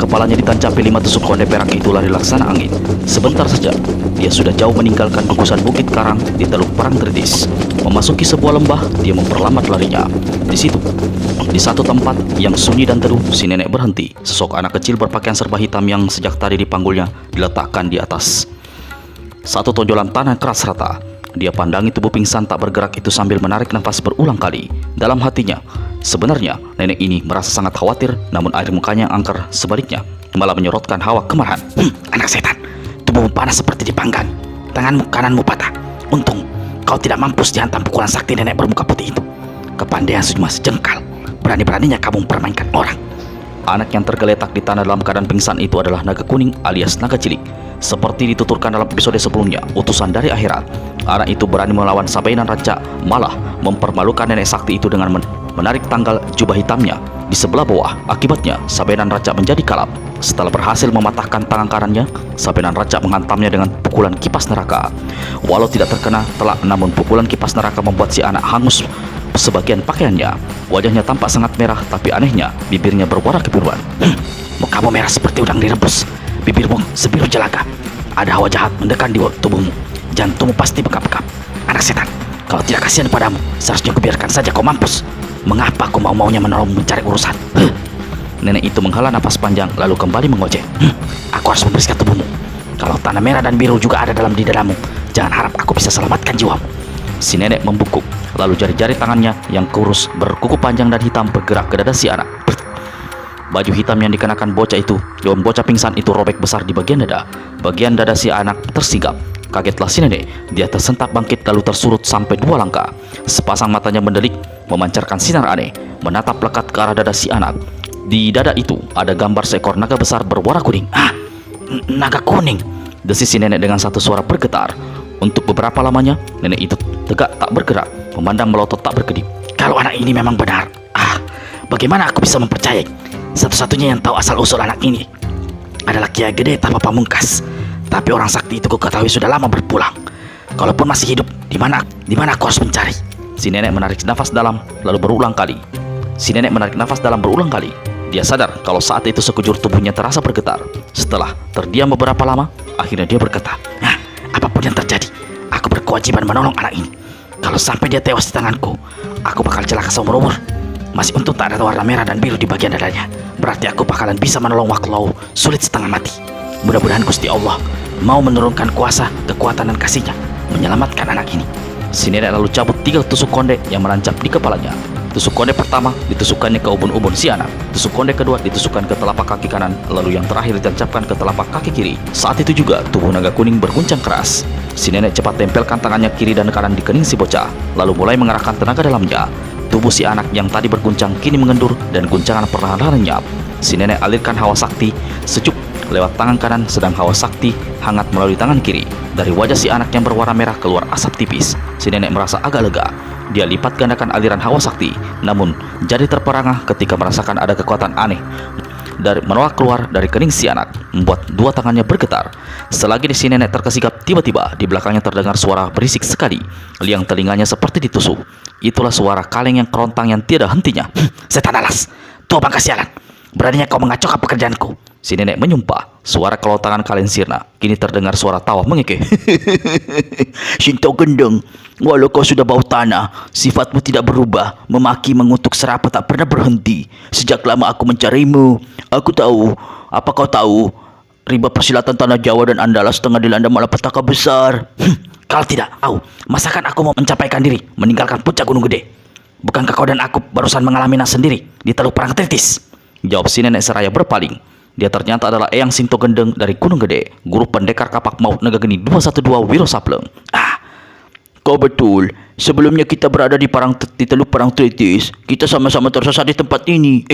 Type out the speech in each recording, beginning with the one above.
kepalanya ditancapi 5 tusuk konde perak itu lari laksana angin. Sebentar saja, dia sudah jauh meninggalkan gugusan bukit karang di Teluk Parangtritis. Memasuki sebuah lembah, dia memperlambat larinya. Di situ, di satu tempat yang sunyi dan teduh, si nenek berhenti. Sosok anak kecil berpakaian serba hitam yang sejak tadi dipanggulnya diletakkan di atas satu tonjolan tanah keras rata. Dia pandangi tubuh pingsan tak bergerak itu sambil menarik nafas berulang kali. Dalam hatinya, sebenarnya nenek ini merasa sangat khawatir, namun air mukanya yang angker sebaliknya malah menyorotkan hawa kemarahan. Anak setan, tubuhmu panas seperti dipanggang, tanganmu kananmu patah. Untung kau tidak mampus dihantam pukulan sakti nenek bermuka putih itu. Kepandaian cuma sejengkal, berani-beraninya kamu mempermainkan orang. Anak yang tergeletak di tanah dalam keadaan pingsan itu adalah naga kuning alias naga cilik. Seperti dituturkan dalam episode sebelumnya, utusan dari akhirat. Anak itu berani melawan Sabenan Raja, malah mempermalukan nenek sakti itu dengan menarik tanggal jubah hitamnya di sebelah bawah. Akibatnya, Sabenan Raja menjadi kalap. Setelah berhasil mematahkan tangan kanannya, Sabenan Raja menghantamnya dengan pukulan kipas neraka. Walau tidak terkena telak, namun pukulan kipas neraka membuat si anak hangus sebagian pakaiannya. Wajahnya tampak sangat merah, tapi anehnya bibirnya berwarna kebiruan. Mukamu merah seperti udang direbus, bibirmu sebiru jelaga. Ada hawa jahat mendekat di tubuhmu, jantungmu pasti bekap-bekap. Anak setan, kalau tidak kasihan padamu, seharusnya kubiarkan saja kau mampus. Mengapa kau mau-maunya menolongmu mencari urusan? Nenek itu menghela napas panjang lalu kembali mengoceh. Aku harus membersihkan tubuhmu. Kalau tanah merah dan biru juga ada di dalammu, jangan harap aku bisa selamatkan jiwamu. Si nenek membungkuk, lalu jari-jari tangannya yang kurus berkuku panjang dan hitam bergerak ke dada si anak. Baju hitam yang dikenakan bocah pingsan itu robek besar di bagian dada. Bagian dada si anak tersigap. Kagetlah si nenek, dia tersentak bangkit lalu tersurut sampai 2 langkah. Sepasang matanya mendelik, memancarkan sinar aneh, menatap lekat ke arah dada si anak. Di dada itu ada gambar seekor naga besar berwarna kuning. Naga kuning, desis si nenek dengan satu suara bergetar. Untuk beberapa lamanya, nenek itu tegak tak bergerak, memandang melotot tak berkedip. Kalau anak ini memang benar, bagaimana aku bisa mempercayai? Satu-satunya yang tahu asal-usul anak ini adalah Kiai Gede tanpa pamungkas. Tapi orang sakti itu kuketahui sudah lama berpulang. Kalaupun masih hidup, di mana aku harus mencari? Si nenek menarik nafas dalam lalu berulang kali. Dia sadar kalau saat itu sekujur tubuhnya terasa bergetar. Setelah terdiam beberapa lama, akhirnya dia berkata, apapun yang terjadi, aku berkewajiban menolong anak ini. Kalau sampai dia tewas di tanganku, aku bakal celaka seumur umur. Masih untung tak ada warna merah dan biru di bagian dadanya. Berarti aku bakalan bisa menolong walau sulit setengah mati. Mudah-mudahan Gusti Allah mau menurunkan kuasa, kekuatan dan kasihnya menyelamatkan anak ini. Si nenek lalu cabut 3 tusuk konde yang menancap di kepalanya. Tusuk konde pertama ditusukkannya ke ubun-ubun si anak. Tusuk konde kedua ditusukkan ke telapak kaki kanan, lalu yang terakhir ditancapkan ke telapak kaki kiri. Saat itu juga tubuh naga kuning berguncang keras. Si nenek cepat tempelkan tangannya kiri dan kanan di kening si bocah, lalu mulai mengerahkan tenaga dalamnya. Tubuh si anak yang tadi berguncang kini mengendur dan guncangan perlahan-lahan lenyap. Si nenek alirkan hawa sakti sejuk lewat tangan kanan, sedang hawa sakti hangat melalui tangan kiri. Dari wajah si anak yang berwarna merah keluar asap tipis. Si nenek merasa agak lega. Dia lipat gandakan aliran hawa sakti, namun jadi terperangah ketika merasakan ada kekuatan aneh menolak keluar dari kening si anak, membuat 2 tangannya bergetar. Selagi si nenek terkesikap, tiba-tiba di belakangnya terdengar suara berisik sekali. Liang telinganya seperti ditusuk. Itulah suara kaleng yang kerontang yang tiada hentinya. Setan alas, tua bangka sialan, beraninya kau mengacaukan pekerjaanku. Si nenek menyumpah. Suara kelontangan kaleng sirna. Kini terdengar suara tawa mengekeh. Sinto Gendeng, walau kau sudah bau tanah, sifatmu tidak berubah. Memaki mengutuk serapa tak pernah berhenti. Sejak lama aku mencarimu. Aku tahu. Apa kau tahu? Riba persilatan tanah Jawa dan Andala setengah dilanda malapetaka besar. Kalau tidak tahu, masakan aku mau mencapaikan diri, meninggalkan puncak Gunung Gede? Bukankah kau dan aku barusan mengalaminya sendiri di Teluk Parangtritis? Jawab si nenek seraya berpaling. Dia ternyata adalah Eyang Sinto Gendeng dari Gunung Gede, guru pendekar kapak maut Naga Geni 212 Wiro Sableng. Kau betul. Sebelumnya kita berada di Teluk Parangtritis. Kita sama-sama tersesat di tempat ini.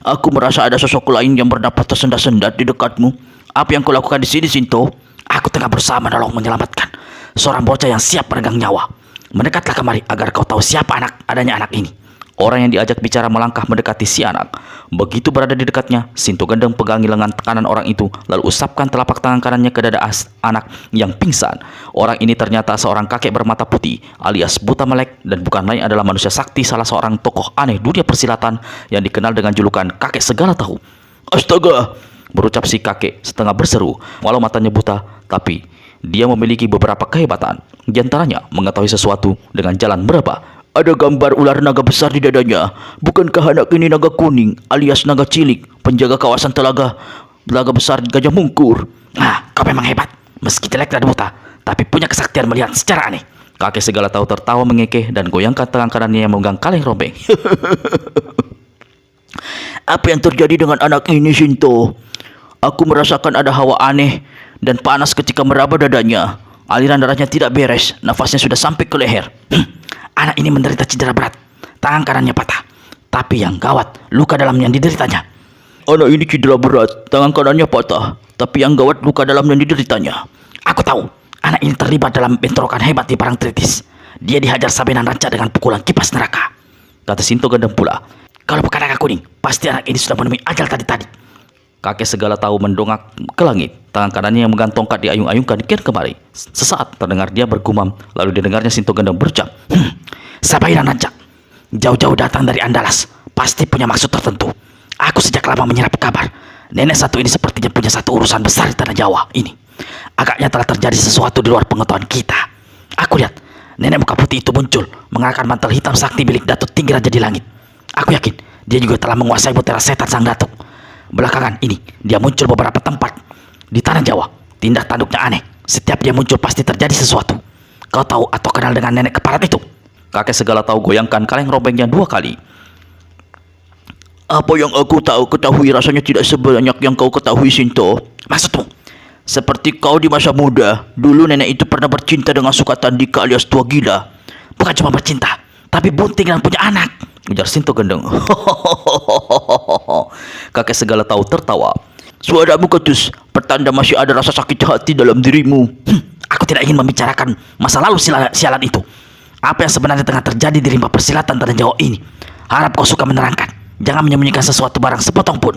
Aku merasa ada sosok lain yang bernapas tersendat-sendat di dekatmu. Apa yang kau lakukan di sini, Sinto? Aku tengah berusaha menyelamatkan seorang bocah yang siap meregang nyawa. Mendekatlah kemari agar kau tahu siapa adanya anak ini. Orang yang diajak bicara melangkah mendekati si anak. Begitu berada di dekatnya, Sinto Gendeng pegangi lengan kanan orang itu, lalu usapkan telapak tangan kanannya ke dada anak yang pingsan. Orang ini ternyata seorang kakek bermata putih, alias buta melek, dan bukan lain adalah manusia sakti, salah seorang tokoh aneh dunia persilatan yang dikenal dengan julukan kakek segala tahu. Astaga, berucap si kakek setengah berseru. Walau matanya buta, tapi dia memiliki beberapa kehebatan. Di antaranya mengetahui sesuatu dengan jalan meraba. Ada gambar ular naga besar di dadanya. Bukankah anak ini naga kuning alias naga cilik, penjaga kawasan telaga besar Gajah Mungkur? Nah, kau memang hebat. Meski jelek dan buta, tapi punya kesaktian melihat secara aneh. Kakek segala tahu tertawa mengekeh dan goyangkan tangan kanannya yang memegang kaleng rombeng. Apa yang terjadi dengan anak ini, Shinto? Aku merasakan ada hawa aneh dan panas ketika meraba dadanya. Aliran darahnya tidak beres, nafasnya sudah sampai ke leher. Anak ini menderita cedera berat, tangan kanannya patah. Tapi yang gawat, luka dalam yang dideritanya. Anak ini cedera berat, tangan kanannya patah. Tapi yang gawat, luka dalam yang dideritanya. Aku tahu. Anak ini terlibat dalam bentrokan hebat di Parang Tritis. Dia dihajar Sabenan Ranca dengan pukulan kipas neraka, kata Shinto Gendeng pula. Kalau bukan naga kuning, pasti anak ini sudah menemui ajal tadi. Kakek segala tahu mendongak ke langit. Tangan kanannya yang memegang tongkat diayung-ayungkan kian kemari. Sesaat terdengar dia bergumam. Lalu didengarnya Shinto Gendeng berucap, Sabenan Ranca jauh-jauh datang dari Andalas, pasti punya maksud tertentu. Aku sejak lama menyerap kabar. Nenek satu ini sepertinya punya satu urusan besar di tanah Jawa ini. Agaknya telah terjadi sesuatu di luar pengetahuan kita. Aku lihat nenek muka putih itu muncul mengenakan mantel hitam sakti milik Datuk Tinggi Raja di langit. Aku yakin dia juga telah menguasai mutiara setan sang datuk. Belakangan ini dia muncul beberapa tempat di tanah Jawa. Tindak tanduknya aneh. Setiap dia muncul pasti terjadi sesuatu. Kau tahu atau kenal dengan nenek keparat itu? Kakek segala tahu goyangkan kaleng rombengnya 2 kali. Apa yang aku ketahui rasanya tidak sebanyak yang kau ketahui, Shinto. Maksudmu? Seperti kau di masa muda, dulu nenek itu pernah bercinta dengan Sukatandika alias tua gila. Bukan cuma bercinta, tapi bunting dan punya anak, ujar Shinto Gendeng. Kakek segala tahu tertawa. Suaramu ketus, pertanda masih ada rasa sakit hati dalam dirimu. Aku tidak ingin membicarakan masa lalu sialan itu. Apa yang sebenarnya tengah terjadi di rimba persilatan tanah Jawa ini? Harap kau suka menerangkan. Jangan menyembunyikan sesuatu barang sepotong pun.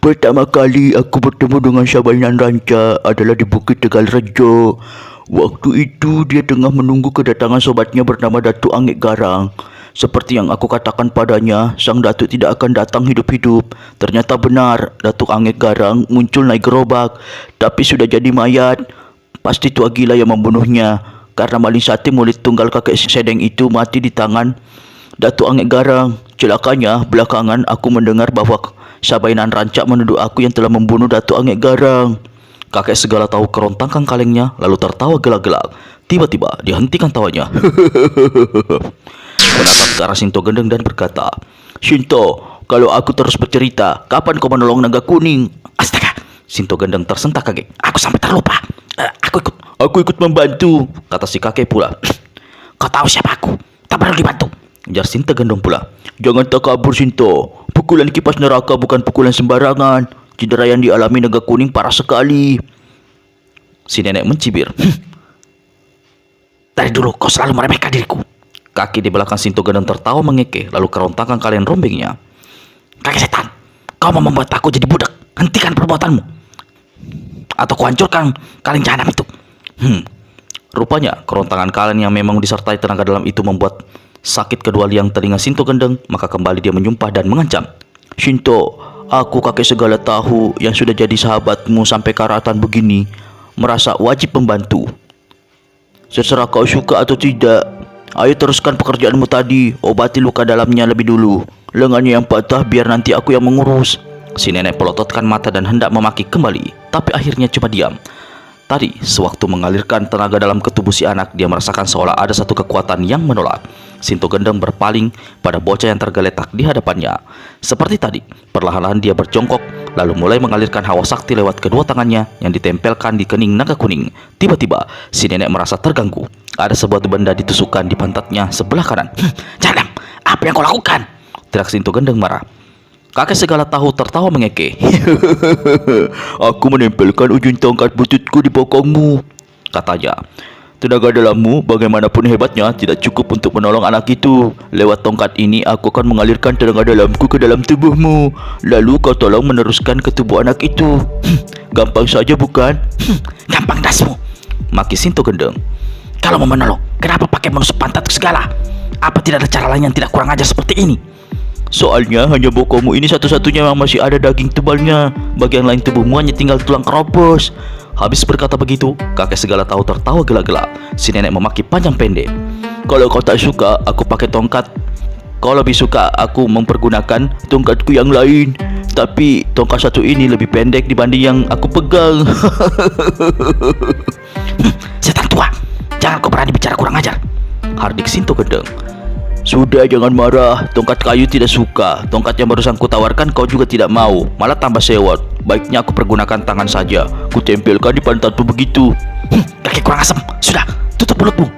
Pertama kali aku bertemu dengan Sabenan Ranca adalah di Bukit Tegal Rejo. Waktu itu dia tengah menunggu kedatangan sobatnya bernama Datuk Angik Garang. Seperti yang aku katakan padanya, sang datuk tidak akan datang hidup-hidup. Ternyata benar, Datuk Angik Garang muncul naik gerobak, tapi sudah jadi mayat. Pasti tua gila yang membunuhnya, karena maling sate mulut tunggal kakek sedeng itu mati di tangan Datuk Angik Garang. Celakanya, belakangan aku mendengar bahwa Sabenan Ranca menuduh aku yang telah membunuh Datuk Angik Garang. Kakek segala tahu kerontangkan kalengnya, lalu tertawa gelak-gelak. Tiba-tiba dihentikan tawanya. Menatap ke arah Shinto Gendeng dan berkata, Shinto, kalau aku terus bercerita, kapan kau menolong naga kuning? Astaga, Shinto Gendeng tersentak kaget. Aku sampai terlupa. Aku ikut membantu, kata si kakek pula. Kau tahu siapa aku? Tak perlu dibantu, ujar Shinto Gendeng pula. Jangan takabur, Shinto. Pukulan kipas neraka bukan pukulan sembarangan. Cedera yang dialami naga kuning parah sekali. Si nenek mencibir. Dari dulu kau selalu meremehkan diriku. Kaki di belakang Shinto Gendeng tertawa mengekeh, lalu kerontangkan kaleng rombengnya. Kakek setan, kau mau membuat aku jadi budak. Hentikan perbuatanmu, atau kau hancurkan kaleng jahanam itu. Rupanya kerontangan kaleng yang memang disertai tenaga dalam itu membuat sakit kedua liang telinga Shinto Gendeng. Maka kembali dia menyumpah dan mengancam. Shinto, aku kakek segala tahu yang sudah jadi sahabatmu sampai karatan begini, merasa wajib membantu. Seserah kau suka atau tidak. Ayo teruskan pekerjaanmu tadi. Obati luka dalamnya lebih dulu. Lengannya yang patah biar nanti aku yang mengurus. Si nenek pelototkan mata dan hendak memaki kembali, tapi akhirnya cuma diam. Tadi, sewaktu mengalirkan tenaga dalam ke tubuh si anak, dia merasakan seolah ada satu kekuatan yang menolak. Shinto Gendeng berpaling pada bocah yang tergeletak di hadapannya. Seperti tadi, perlahan-lahan dia berjongkok, lalu mulai mengalirkan hawa sakti lewat kedua tangannya yang ditempelkan di kening naga kuning. Tiba-tiba, si nenek merasa terganggu. Ada sebuah benda ditusukkan di pantatnya sebelah kanan. Jangan, apa yang kau lakukan? Teriak Shinto Gendeng marah. Kakek segala tahu tertawa mengekeh. Aku menempelkan ujung tongkat bututku di bokongmu, katanya. Tenaga dalammu bagaimanapun hebatnya tidak cukup untuk menolong anak itu. Lewat tongkat ini aku akan mengalirkan tenaga dalamku ke dalam tubuhmu. Lalu kau tolong meneruskan ke tubuh anak itu. Gampang saja bukan? Gampang dasmu, maki Shinto Gendeng. Kalau mau menolong, kenapa pakai menusuk pantat segala? Apa tidak ada cara lain yang tidak kurang ajar seperti ini? Soalnya hanya bokomu ini satu-satunya yang masih ada daging tebalnya. Bagian lain tubuhmu hanya tinggal tulang keropos. Habis berkata begitu, kakek segala tahu tertawa gelak-gelak. Si nenek memaki panjang pendek. Kalau kau tak suka, aku pakai tongkat. Kau lebih suka aku mempergunakan tongkatku yang lain. Tapi tongkat satu ini lebih pendek dibanding yang aku pegang. Setan tua, jangan kau berani bicara kurang ajar, hardik Sinto Gendeng. Sudah, jangan marah. Tongkat kayu tidak suka. Tongkat yang barusan kutawarkan kau juga tidak mau, malah tambah sewot. Baiknya aku pergunakan tangan saja. Kutempelkan di pantatmu begitu. Kakek kurang asem. Sudah, tutup mulutmu.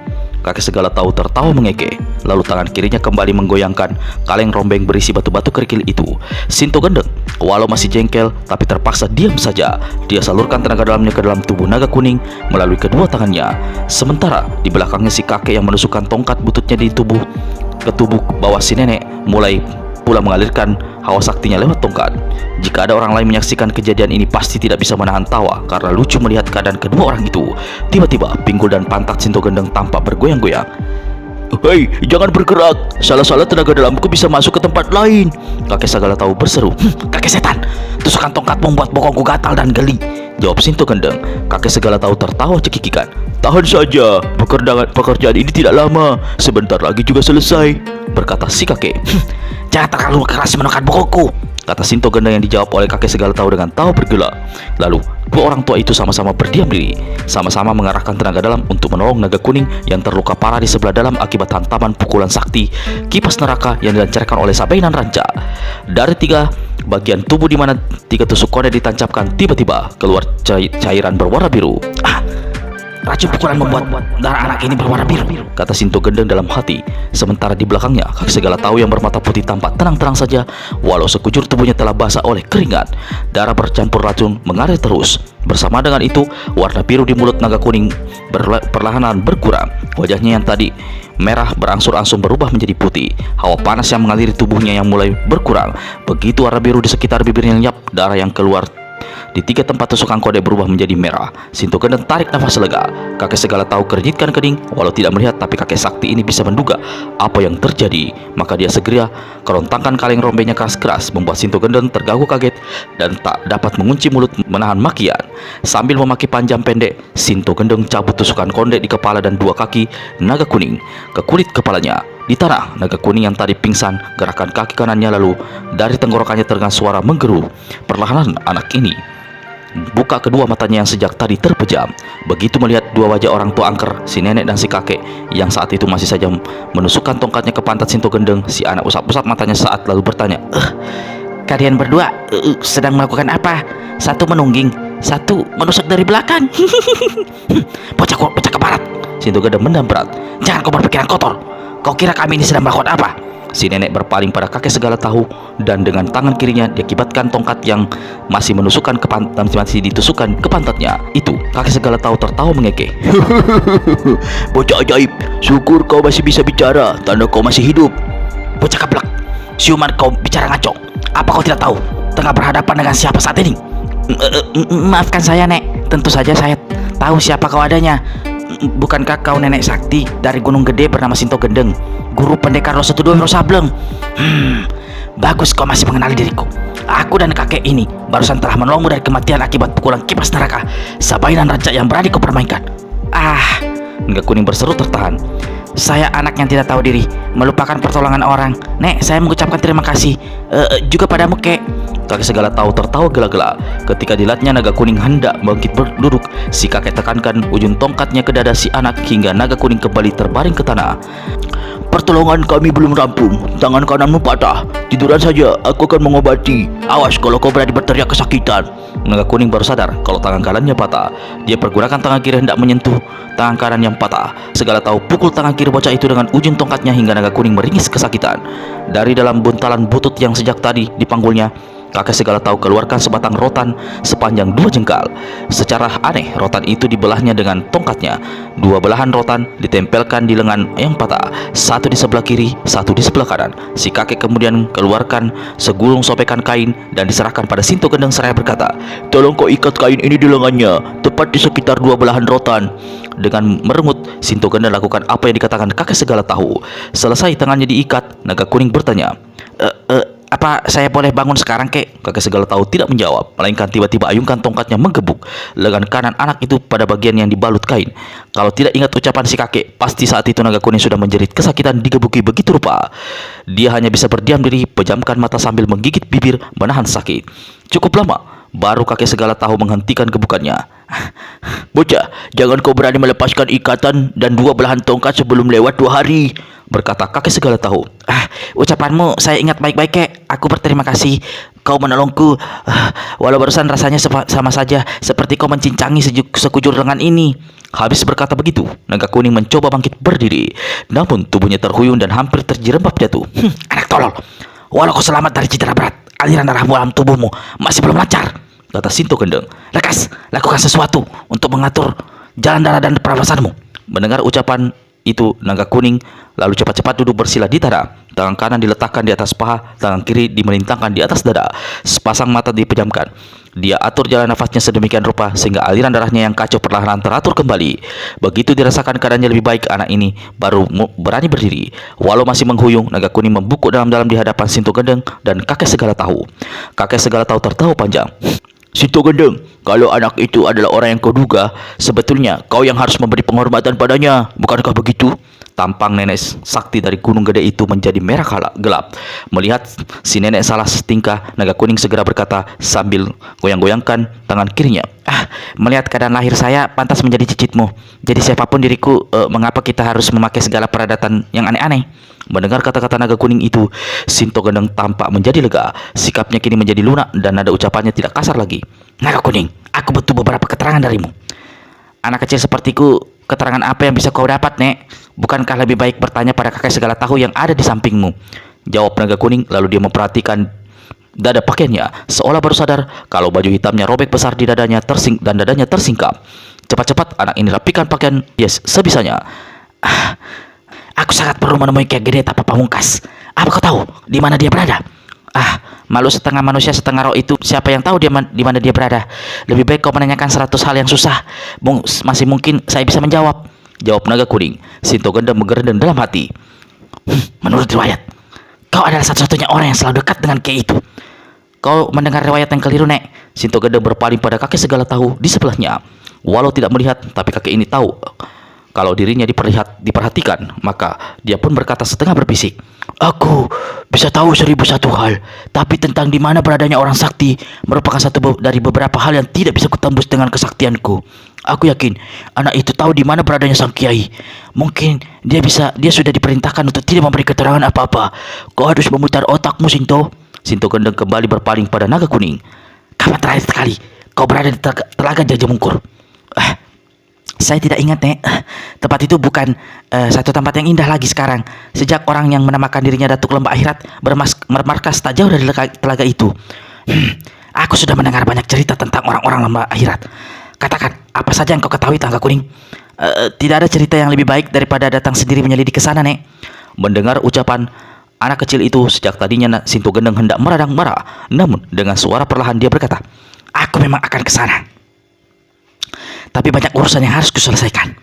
Kakek segala tahu tertawa mengeke. Lalu tangan kirinya kembali menggoyangkan kaleng rombeng berisi batu-batu kerikil itu. Sinto Gendeng, walau masih jengkel, tapi terpaksa diam saja. Dia salurkan tenaga dalamnya ke dalam tubuh naga kuning melalui kedua tangannya. Sementara di belakangnya si kakek yang menusukkan tongkat bututnya di tubuh bawah si nenek mulai pula mengalirkan hawa saktinya lewat tongkat. Jika ada orang lain menyaksikan kejadian ini pasti tidak bisa menahan tawa karena lucu melihat keadaan kedua orang itu. Tiba-tiba pinggul dan pantat Sinto Gendeng tampak bergoyang-goyang. Hei, jangan bergerak. Salah-salah tenaga dalamku bisa masuk ke tempat lain. Kakek segala tahu berseru. Kakek setan, tusukan tongkatmu membuat bokongku gatal dan geli, jawab Sinto Gendeng. Kakek segala tahu tertawa cekikikan. Tahan saja, pekerjaan ini tidak lama. Sebentar lagi juga selesai, berkata si kakek. Jangan terlalu keras menekan bokongku, kata Sinto Gendeng yang dijawab oleh kakek segala tahu dengan tawa bergelak. Lalu dua orang tua itu sama-sama berdiam diri, sama-sama mengarahkan tenaga dalam untuk menolong naga kuning yang terluka parah di sebelah dalam akibat hantaman pukulan sakti kipas neraka yang dilancarkan oleh Sabainan Ranca. Dari tiga bagian tubuh di mana tiga tusuk kode ditancapkan, tiba-tiba keluar cairan berwarna biru. Racun pukulan membuat darah anak ini berwarna biru, kata Sinto Gendeng dalam hati. Sementara di belakangnya, kakek segala tahu yang bermata putih tampak tenang-tenang saja, walau sekujur tubuhnya telah basah oleh keringat. Darah bercampur racun mengalir terus. Bersama dengan itu, warna biru di mulut naga kuning perlahan berkurang. Wajahnya yang tadi merah berangsur-angsur berubah menjadi putih. Hawa panas yang mengaliri tubuhnya yang mulai berkurang. Begitu warna biru di sekitar bibirnya lenyap, darah yang keluar di tiga tempat tusukan kode berubah menjadi merah. Sinto Gendeng tarik nafas lega. Kakek segala tahu kerjitkan kening, walau tidak melihat, tapi kakek sakti ini bisa menduga apa yang terjadi. Maka dia segera kerontangkan kaleng rombengnya keras-keras, membuat Sinto Gendeng terganggu kaget dan tak dapat mengunci mulut menahan makian. Sambil memaki panjang pendek, Sinto Gendeng cabut tusukan konde di kepala dan dua kaki naga kuning ke kulit kepalanya. Di tanah, naga kuning yang tadi pingsan gerakan kaki kanannya, lalu dari tenggorokannya terdengar suara menggeru. Perlahan anak ini buka kedua matanya yang sejak tadi terpejam. Begitu melihat dua wajah orang tua angker, si nenek dan si kakek yang saat itu masih saja menusukkan tongkatnya ke pantat Sinto Gendeng, si anak usap-usap matanya saat lalu bertanya, kalian berdua sedang melakukan apa? Satu menungging, satu menusuk dari belakang. Bocah keparat, Sinto Gendeng mendam berat. Jangan kau berpikiran kotor. Kau kira kami ini sedang melakukan apa? Si nenek berpaling pada kakek segala tahu dan dengan tangan kirinya diakibatkan tongkat yang masih menusukkan ke masih ditusukkan ke pantatnya. Itu kakek segala tahu tertawa mengekeh. Bocah ajaib, syukur kau masih bisa bicara, tanda kau masih hidup. Bocah keblek, siuman kau bicara ngaco. Apa kau tidak tahu tengah berhadapan dengan siapa saat ini? Maafkan saya, Nek. Tentu saja saya tahu siapa kau adanya. Bukankah kau nenek sakti dari Gunung Gede bernama Sinto Gendeng, guru pendekar Roso Tudo Wiro Sableng? Bagus kau masih mengenali diriku. Aku dan kakek ini barusan telah menolongmu dari kematian akibat pukulan kipas neraka Sabainan Ranca yang berani kau permainkan. Naga kuning berseru tertahan. Saya anak yang tidak tahu diri, melupakan pertolongan orang. Nek, saya mengucapkan terima kasih juga padamu, Kek. Kakek segala tahu tertawa gelak-gelak. Ketika dilihatnya naga kuning hendak bangkit berduduk, si kakek tekankan ujung tongkatnya ke dada si anak hingga naga kuning kembali terbaring ke tanah. Pertolongan kami belum rampung. Tangan kananmu patah. Tiduran saja, aku akan mengobati. Awas kalau kau berani berteriak kesakitan. Naga kuning baru sadar kalau tangan kanannya patah. Dia pergunakan tangan kiri hendak menyentuh tangan kanan yang patah. Segala tahu pukul tangan kiri bocah itu dengan ujung tongkatnya hingga naga kuning meringis kesakitan. Dari dalam buntalan butut yang sejak tadi dipanggulnya, kakek segala tahu keluarkan sebatang rotan sepanjang 2 jengkal. Secara aneh, rotan itu dibelahnya dengan tongkatnya. 2 belahan rotan ditempelkan di lengan yang patah, satu di sebelah kiri, satu di sebelah kanan. Si kakek kemudian keluarkan segulung sobekan kain dan diserahkan pada Sinto Gendeng seraya berkata, "Tolong kau ikat kain ini di lengannya, tepat di sekitar 2 belahan rotan." Dengan merengut, Sinto Gendeng lakukan apa yang dikatakan kakek segala tahu. Selesai tangannya diikat, naga kuning bertanya, Apa saya boleh bangun sekarang, kek? Kakek segala tahu tidak menjawab, melainkan tiba-tiba ayunkan tongkatnya menggebuk lengan kanan anak itu pada bagian yang dibalut kain. Kalau tidak ingat ucapan si kakek, pasti saat itu naga kuning sudah menjerit kesakitan digebuki begitu rupa. Dia hanya bisa berdiam diri, pejamkan mata sambil menggigit bibir menahan sakit. Cukup lama, baru kakek segala tahu menghentikan gebukannya. Bocah, jangan kau berani melepaskan ikatan dan dua belahan tongkat sebelum lewat 2 hari, berkata kakek segala tahu. Ucapanmu saya ingat baik-baik, kek. Aku berterima kasih, kau menolongku. Walau barusan rasanya sama saja seperti kau mencincangi sekujur lengan ini. Habis berkata begitu, naga kuning mencoba bangkit berdiri, namun tubuhnya terhuyung dan hampir terjerembab jatuh. Anak tolol, walau kau selamat dari cedera berat, aliran darah dalam tubuhmu masih belum lancar, kata Sinto Gendeng. Lekas, lakukan sesuatu untuk mengatur jalan darah dan pernafasanmu. Mendengar ucapan itu, naga kuning lalu cepat-cepat duduk bersila di tanah. Tangan kanan diletakkan di atas paha, tangan kiri dimelintangkan di atas dada. Sepasang mata dipejamkan. Dia atur jalan nafasnya sedemikian rupa sehingga aliran darahnya yang kacau perlahan teratur kembali. Begitu dirasakan keadaannya lebih baik, anak ini baru berani berdiri. Walau masih menghuyung, naga kuning membungkuk dalam-dalam di hadapan Sinto Gendeng dan kakek segala tahu. Kakek segala tahu tertawa panjang. Sinto Gendeng, kalau anak itu adalah orang yang kau duga, sebetulnya kau yang harus memberi penghormatan padanya, bukankah begitu? Tampang nenek sakti dari gunung gede itu menjadi merah gelap. Melihat si nenek salah setingkah, naga kuning segera berkata sambil goyang-goyangkan tangan kirinya. Melihat keadaan lahir saya pantas menjadi cicitmu. Jadi siapapun diriku, mengapa kita harus memakai segala peradatan yang aneh-aneh? Mendengar kata-kata naga kuning itu, Sinto Gendeng tampak menjadi lega. Sikapnya kini menjadi lunak dan nada ucapannya tidak kasar lagi. Naga kuning, aku butuh beberapa keterangan darimu. Anak kecil sepertiku, keterangan apa yang bisa kau dapat, Nek? Bukankah lebih baik bertanya pada kakek segala tahu yang ada di sampingmu? Jawab naga kuning, lalu dia memperhatikan dada pakaiannya, seolah baru sadar kalau baju hitamnya robek besar di dadanya dan dadanya tersingkap. Cepat-cepat anak ini rapikan pakaian sebisanya. Aku sangat perlu menemui Kiai Gede Tapa Pamungkas. Apa kau tahu di mana dia berada? Malu setengah manusia setengah roh itu, siapa yang tahu di mana dia berada? Lebih baik kau menanyakan 100 hal yang susah. Masih mungkin saya bisa menjawab, jawab naga kuning. Sinto Gendeng menggerendeng dalam hati. Menurut riwayat, kau adalah satu-satunya orang yang selalu dekat dengan Kiai itu. Kau mendengar riwayat yang keliru, Nek. Sinto Gendeng berpaling pada kakek segala tahu di sebelahnya. Walau tidak melihat, tapi kakek ini tahu kalau dirinya diperhatikan, maka dia pun berkata setengah berbisik. Aku bisa tahu 1001 hal, tapi tentang di mana beradanya orang sakti merupakan satu dari beberapa hal yang tidak bisa kutembus dengan kesaktianku. Aku yakin anak itu tahu di mana beradanya sang kiai. Mungkin dia sudah diperintahkan untuk tidak memberi keterangan apa-apa. Kau harus memutar otakmu, Sinto. Sinto Gendeng kembali berpaling pada naga kuning. Kapan terakhir kali kau berada di Telaga Jajamungkur? Saya tidak ingat, Nek. Tempat itu bukan satu tempat yang indah lagi sekarang. Sejak orang yang menamakan dirinya Datuk Lembah Akhirat bermarkas tak jauh dari telaga itu. Aku sudah mendengar banyak cerita tentang orang-orang Lembah Akhirat. Katakan, apa saja yang kau ketahui, Naga Kuning? Tidak ada cerita yang lebih baik daripada datang sendiri menyelidik ke sana, Nek. Mendengar ucapan anak kecil itu, sejak tadinya Sinto Gendeng hendak meradang marah, namun dengan suara perlahan dia berkata, aku memang akan ke sana. Tapi banyak urusan yang harus kuselesaikan.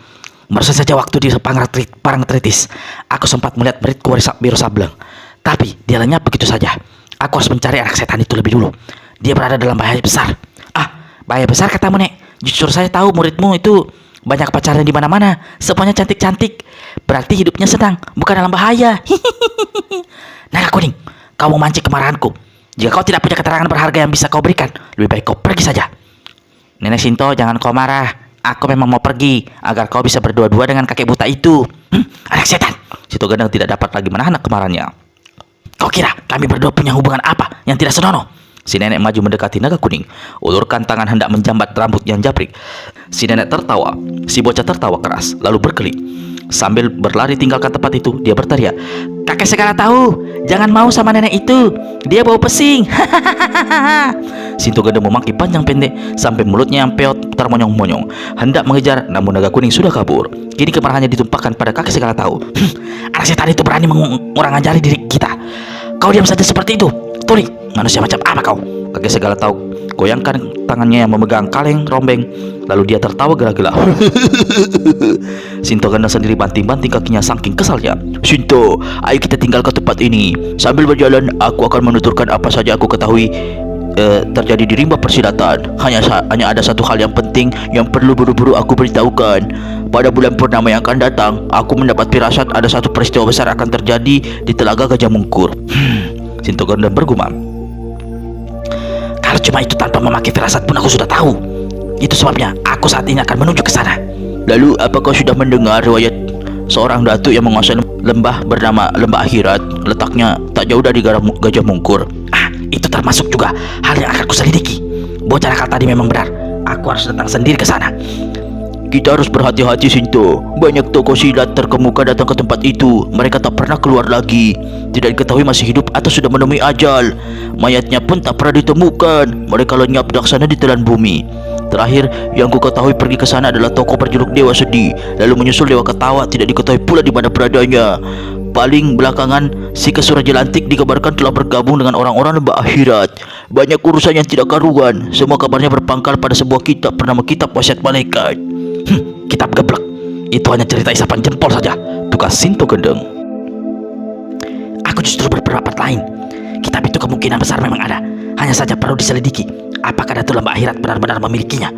Barusan saja waktu di Parangtritis, aku sempat melihat beritku Biro Sableng. Tapi dia lenyap begitu saja. Aku harus mencari anak setan itu lebih dulu. Dia berada dalam bahaya besar. Bahaya besar katamu, Nek? Jujur saya tahu muridmu itu banyak pacaran di mana-mana. Semuanya cantik-cantik. Berarti hidupnya senang, bukan dalam bahaya. Naga Kuning, kau memancing kemarahanku. Jika kau tidak punya keterangan berharga yang bisa kau berikan, lebih baik kau pergi saja. Nenek Sinto, jangan kau marah. Aku memang mau pergi agar kau bisa berdua-dua dengan kakek buta itu. Anak setan. Sinto Gendeng tidak dapat lagi menahan kemarahannya. Kau kira kami berdua punya hubungan apa yang tidak senonoh? Si nenek maju mendekati Naga Kuning, ulurkan tangan hendak menjambat rambut yang japrik. Si nenek tertawa. Si bocah tertawa keras, lalu berkelit. Sambil berlari tinggalkan tempat itu, dia berteriak, kakek segala tahu, jangan mau sama nenek itu. Dia bau pesing. Sinto Gendeng memaki panjang pendek sampai mulutnya yang peot termonyong-monyong, hendak mengejar, namun Naga Kuning sudah kabur. Kini kemarahannya ditumpahkan pada kakek segala tahu. Anak setan itu berani mengurang-ajari diri kita. Kau diam saja seperti itu. Tuli, manusia macam apa kau? Kakek segala tahu goyangkan tangannya yang memegang kaleng rombeng. Lalu dia tertawa gila-gila. Sinto Gendeng sendiri banting-banting kakinya saking kesalnya. Sinto, ayo kita tinggal ke tempat ini. Sambil berjalan, aku akan menuturkan apa saja aku ketahui terjadi di rimba persilatan. Hanya ada satu hal yang penting yang perlu buru-buru aku beritahukan. Pada bulan purnama yang akan datang, aku mendapat firasat ada satu peristiwa besar akan terjadi di Telaga Gajah Mungkur. Sinto Gendeng bergumam. Kalau cuma itu tanpa memakai firasat pun aku sudah tahu. Itu sebabnya aku saat ini akan menuju ke sana. Lalu apakah sudah mendengar riwayat seorang datuk yang menguasai lembah bernama Lembah Akhirat, letaknya tak jauh dari Gajah Mungkur? Itu termasuk juga hal yang akan kuselidiki. Bocah nakal tadi memang benar. Aku harus datang sendiri ke sana. Kita harus berhati-hati, Sinto. Banyak tokoh silat terkemuka datang ke tempat itu. Mereka tak pernah keluar lagi. Tidak diketahui masih hidup atau sudah menemui ajal. Mayatnya pun tak pernah ditemukan. Mereka lenyap laksana di telan bumi. Terakhir yang ku ketahui pergi ke sana adalah tokoh berjuluk Dewa Sedih, lalu menyusul Dewa Ketawa. Tidak diketahui pula di mana beradanya. Paling belakangan, si Kesura Jelantik dikabarkan telah bergabung dengan orang-orang Lembah Akhirat. Banyak urusan yang tidak karuan. Semua kabarnya berpangkal pada sebuah kitab bernama Kitab Wasiat Malaikat. Kitab geblek. Itu hanya cerita isapan jempol saja, tugas Sinto Gendeng. Aku justru berpendapat lain. Kitab itu kemungkinan besar memang ada. Hanya saja perlu diselidiki. Apakah Datuk Lembah Akhirat benar-benar memilikinya,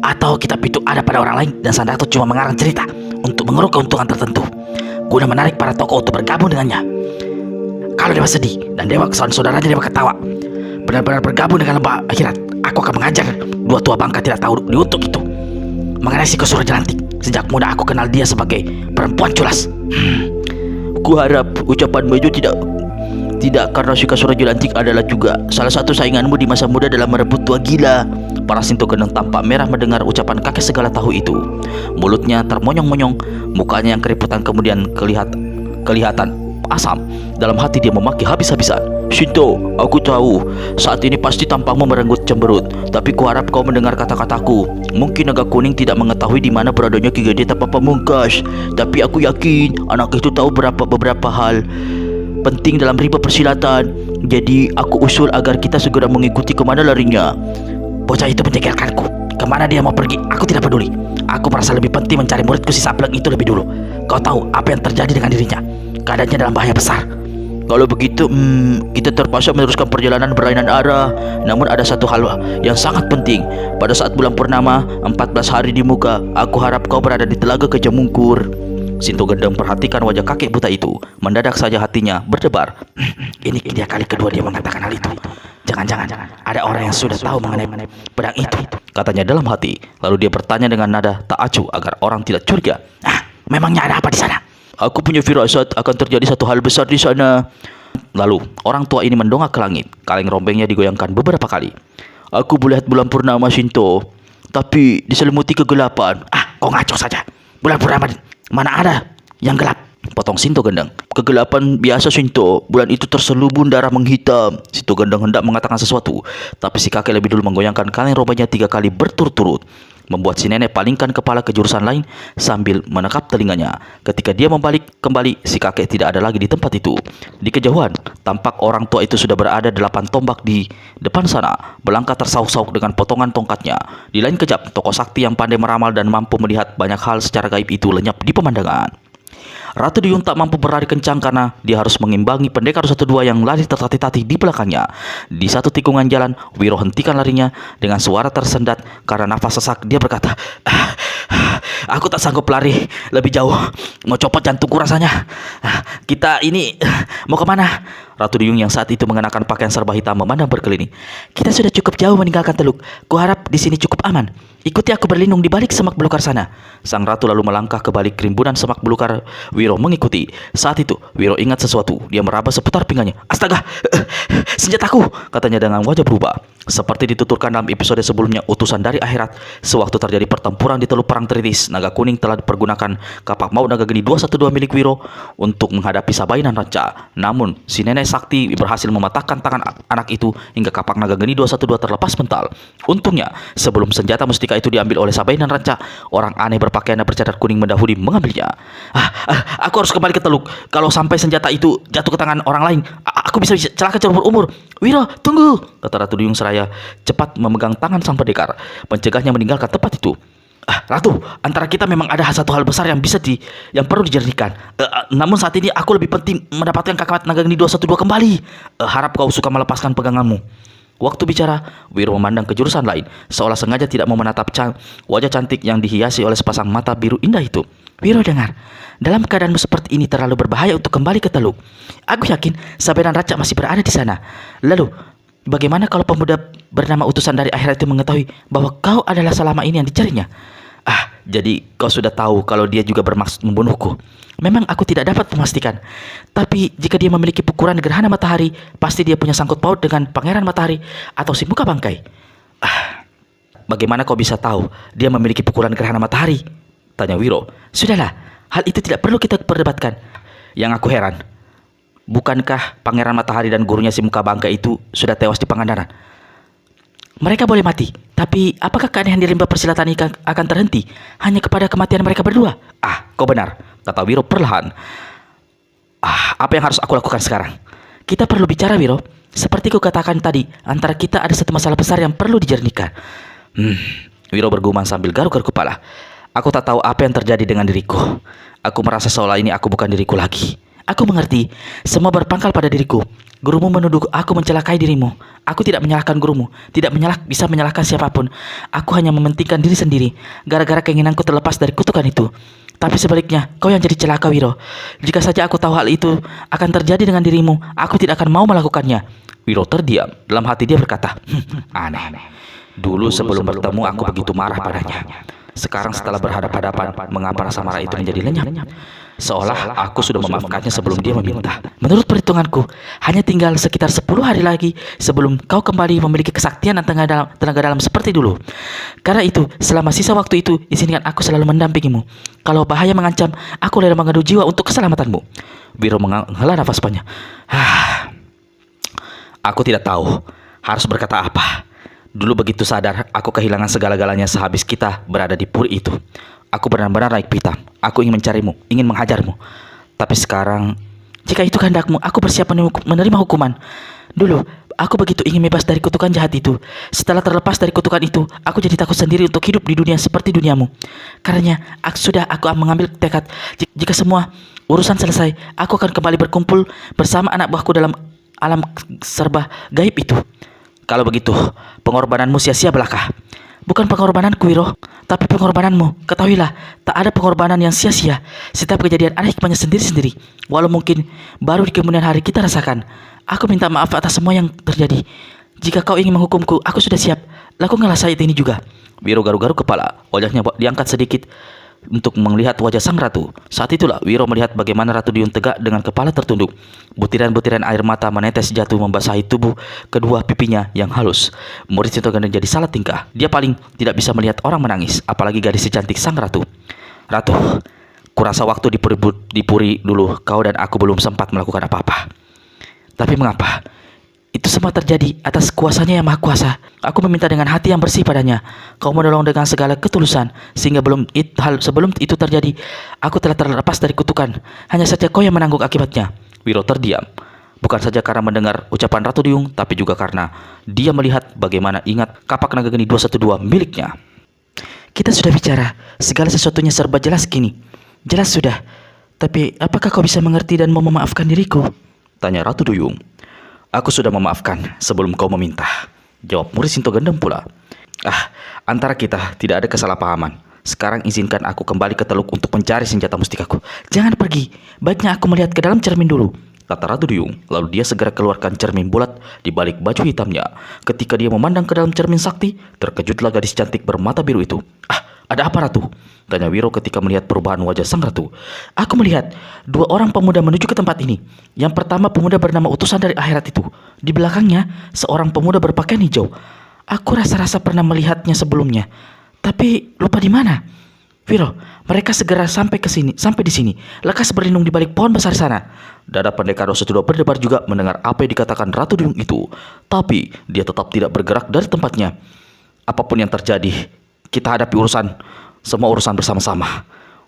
atau kitab itu ada pada orang lain dan sang Datuk cuma mengarang cerita untuk mengeruk keuntungan tertentu guna menarik para tokoh untuk bergabung dengannya. Kalau Dewa Sedih dan Dewa saudaranya Dewa Ketawa benar-benar bergabung dengan Lembah Akhirat, aku akan mengajar dua tua bangka tidak tahu diuntuk itu. Mengenai si Kesura Jelantik, sejak muda aku kenal dia sebagai perempuan culas. Kuharap ucapanmu itu tidak karena si Kesura Jelantik adalah juga salah satu sainganmu di masa muda dalam merebut tua gila. Para Sinto Gendeng tampak merah mendengar ucapan kakek segala tahu itu. Mulutnya termonyong-monyong, mukanya yang keriputan kemudian kelihatan asam. Dalam hati dia memaki habis-habisan. Sinto, aku tahu saat ini pasti tampakmu merenggut cemberut, tapi kuharap kau mendengar kata-kataku. Mungkin Naga Kuning tidak mengetahui di mana beradanya Ki Gede Tanpa Pamungkas, tapi aku yakin anak itu tahu beberapa hal penting dalam rimba persilatan. Jadi aku usul agar kita segera mengikuti kemana larinya. Bocah itu menjegelkanku. Kemana dia mau pergi, aku tidak peduli. Aku merasa lebih penting mencari muridku si Sableng itu lebih dulu. Kau tahu apa yang terjadi dengan dirinya? Keadaannya dalam bahaya besar. Kalau begitu, kita terpaksa meneruskan perjalanan berlainan arah. Namun ada satu hal yang sangat penting. Pada saat bulan purnama, 14 hari di muka, aku harap kau berada di Telaga Gajah Mungkur. Sinto Gendeng perhatikan wajah kakek buta itu. Mendadak saja hatinya berdebar. Ini dia kali kedua dia mengatakan hal itu. Jangan-jangan ada orang yang sudah tahu mengenai pedang itu, katanya dalam hati. Lalu dia bertanya dengan nada tak acuh agar orang tidak curiga. Memangnya ada apa di sana? Aku punya firasat akan terjadi satu hal besar di sana. Lalu orang tua ini mendongak ke langit. Kaleng rombengnya digoyangkan beberapa kali. Aku melihat bulan purnama, Sinto, tapi diselimuti kegelapan. Kau ngaco saja. Bulan purnama mana ada yang gelap? Potong Sinto Gendeng. Kegelapan biasa, Sinto. Bulan itu terselubung darah menghitam. Sinto Gendeng hendak mengatakan sesuatu, tapi si kakek lebih dulu menggoyangkan kaleng rombengnya 3 kali berturut-turut, membuat si nenek palingkan kepala ke jurusan lain sambil menekap telinganya. Ketika dia membalik kembali, si kakek tidak ada lagi di tempat itu. Di kejauhan, tampak orang tua itu sudah berada 8 tombak di depan sana, melangkah tersauk-sauk dengan potongan tongkatnya. Di lain kejap, tokoh sakti yang pandai meramal dan mampu melihat banyak hal secara gaib itu lenyap di pemandangan. Ratu Duyung tak mampu berlari kencang karena dia harus mengimbangi pendekar 1-2 yang lari tertatih-tatih di belakangnya. Di satu tikungan jalan, Wiro hentikan larinya dengan suara tersendat karena nafas sesak. Dia berkata, aku tak sanggup lari lebih jauh, mau copot jantungku rasanya. Kita ini mau kemana? Ratu Duyung yang saat itu mengenakan pakaian serba hitam memandang berkeliling. Kita sudah cukup jauh meninggalkan teluk. Kuharap di sini cukup aman. Ikuti aku berlindung di balik semak belukar sana. Sang ratu lalu melangkah ke balik rimbunan semak belukar. Wiro mengikuti. Saat itu Wiro ingat sesuatu. Dia meraba seputar pinggangnya. Astaga, senjataku, katanya dengan wajah berubah. Seperti dituturkan dalam episode sebelumnya, utusan dari akhirat. Sewaktu terjadi pertempuran di Teluk Perang Tritis, Naga Kuning telah dipergunakan kapak maut naga geni 212 milik Wiro untuk menghadapi Sabainan Ranca. Namun si nenek sakti berhasil mematahkan tangan anak itu hingga kapak naga geni 212 terlepas mental. Untungnya sebelum senjata mustika ketika itu diambil oleh Sabai dan Ranca. Orang aneh berpakaian dan bercadar kuning mendahului mengambilnya. Aku harus kembali ke Teluk. Kalau sampai senjata itu jatuh ke tangan orang lain, aku bisa celaka seumur umur. Wiro, tunggu, kata Ratu Duyung seraya cepat memegang tangan sang pendekar, mencegahnya meninggalkan tempat itu. Ratu, antara kita memang ada satu hal besar yang yang perlu dijernihkan. Namun saat ini aku lebih penting mendapatkan Kakamat Naga Geni 212 kembali. Harap kau suka melepaskan peganganmu. Waktu bicara, Wiro memandang ke jurusan lain, seolah sengaja tidak mau menatap wajah cantik yang dihiasi oleh sepasang mata biru indah itu. Wiro, dengar, dalam keadaanmu seperti ini terlalu berbahaya untuk kembali ke Teluk. Aku yakin Sabai dan Ranca masih berada di sana. Lalu, bagaimana kalau pemuda bernama utusan dari akhirat itu mengetahui bahwa kau adalah selama ini yang dicarinya? Jadi kau sudah tahu kalau dia juga bermaksud membunuhku. Memang aku tidak dapat memastikan. Tapi jika dia memiliki pukulan gerhana matahari, pasti dia punya sangkut paut dengan Pangeran Matahari atau si muka bangkai. Bagaimana kau bisa tahu dia memiliki pukulan gerhana matahari? Tanya Wiro. Sudahlah, hal itu tidak perlu kita perdebatkan. Yang aku heran, bukankah Pangeran Matahari dan gurunya si muka bangkai itu sudah tewas di Pangandaran? Mereka boleh mati, tapi apakah keanehan di limbah persilatan ini akan terhenti hanya kepada kematian mereka berdua? Kau benar, kata Wiro perlahan. Apa yang harus aku lakukan sekarang? Kita perlu bicara, Wiro. Seperti ku katakan tadi, antara kita ada satu masalah besar yang perlu dijernihkan. Wiro bergumam sambil garuk-garuk kepala. Aku tak tahu apa yang terjadi dengan diriku. Aku merasa seolah ini aku bukan diriku lagi. Aku mengerti, semua berpangkal pada diriku. Gurumu menuduh aku mencelakai dirimu. Aku tidak menyalahkan gurumu, tidak bisa menyalahkan siapapun. Aku hanya mementingkan diri sendiri, gara-gara keinginanku terlepas dari kutukan itu. Tapi sebaliknya, kau yang jadi celaka, Wiro. Jika saja aku tahu hal itu akan terjadi dengan dirimu, aku tidak akan mau melakukannya. Wiro terdiam. Dalam hati dia berkata, aneh. Dulu sebelum bertemu aku begitu marah padanya. Sekarang setelah berhadapan-hadapan, mengapa rasa marah itu menjadi lenyap? Seolah aku sudah memaafkannya sebelum dia meminta. Menurut perhitunganku, hanya tinggal sekitar 10 hari lagi sebelum kau kembali memiliki kesaktian dan tenaga dalam seperti dulu. Karena itu, selama sisa waktu itu, izinkan aku selalu mendampingimu. Kalau bahaya mengancam, aku rela mengadu jiwa untuk keselamatanmu. Wiro menghela nafas panjang. Aku tidak tahu harus berkata apa. Dulu begitu sadar, aku kehilangan segala-galanya sehabis kita berada di puri itu. Aku benar-benar naik pitam. Aku ingin mencarimu, ingin menghajarmu. Tapi sekarang, jika itu kehendakmu, aku bersiap menerima hukuman. Dulu, aku begitu ingin bebas dari kutukan jahat itu. Setelah terlepas dari kutukan itu, aku jadi takut sendiri untuk hidup di dunia seperti duniamu. Karena aku mengambil tekad, jika semua urusan selesai, aku akan kembali berkumpul bersama anak buahku dalam alam serba gaib itu. Kalau begitu, pengorbananmu sia-sia belaka. Bukan pengorbananku, Wiro, tapi pengorbananmu. Ketahuilah, tak ada pengorbanan yang sia-sia. Setiap kejadian ada hikmahnya sendiri-sendiri. Walau mungkin baru di kemudian hari kita rasakan. Aku minta maaf atas semua yang terjadi. Jika kau ingin menghukumku, aku sudah siap. Lakukanlah saat ini juga. Wiro garuk-garuk kepala. Wajahnya diangkat sedikit untuk melihat wajah sang ratu. Saat itulah Wiro melihat bagaimana Ratu Duyung tegak dengan kepala tertunduk. Butiran-butiran air mata menetes jatuh membasahi tubuh kedua pipinya yang halus. Murid Sintoganda jadi salah tingkah. Dia paling tidak bisa melihat orang menangis, apalagi gadis secantik sang ratu. Ratu, kurasa waktu di puri dulu kau dan aku belum sempat melakukan apa-apa. Tapi mengapa? Itu semua terjadi atas kuasanya yang maha kuasa. Aku meminta dengan hati yang bersih padanya. Kau menolong dengan segala ketulusan, sehingga sebelum itu terjadi, aku telah terlepas dari kutukan. Hanya saja kau yang menanggung akibatnya. Wiro terdiam. Bukan saja karena mendengar ucapan Ratu Duyung, tapi juga karena dia melihat bagaimana ingat kapak naga geni 212 miliknya. Kita sudah bicara, segala sesuatunya serba jelas kini. Jelas sudah. Tapi apakah kau bisa mengerti dan mau memaafkan diriku? Tanya Ratu Duyung. Aku sudah memaafkan sebelum kau meminta, jawab murid Sinto Gendeng pula. Antara kita tidak ada kesalahpahaman. Sekarang izinkan aku kembali ke Teluk untuk mencari senjata mustikaku. Jangan pergi, baiknya aku melihat ke dalam cermin dulu, kata Ratu Duyung. Lalu dia segera keluarkan cermin bulat di balik baju hitamnya. Ketika dia memandang ke dalam cermin sakti, terkejutlah gadis cantik bermata biru itu. Ada apa, Ratu? Tanya Wiro ketika melihat perubahan wajah sang ratu. Aku melihat 2 orang pemuda menuju ke tempat ini. Yang pertama pemuda bernama utusan dari akhirat itu. Di belakangnya seorang pemuda berpakaian hijau. Aku rasa-rasa pernah melihatnya sebelumnya, tapi lupa di mana. Wiro, mereka segera sampai di sini, lekas berlindung di balik pohon besar sana. Dada pendekar 212 berdebar juga mendengar apa yang dikatakan Ratu Duyung itu, tapi dia tetap tidak bergerak dari tempatnya. Apapun yang terjadi, kita hadapi semua urusan bersama-sama.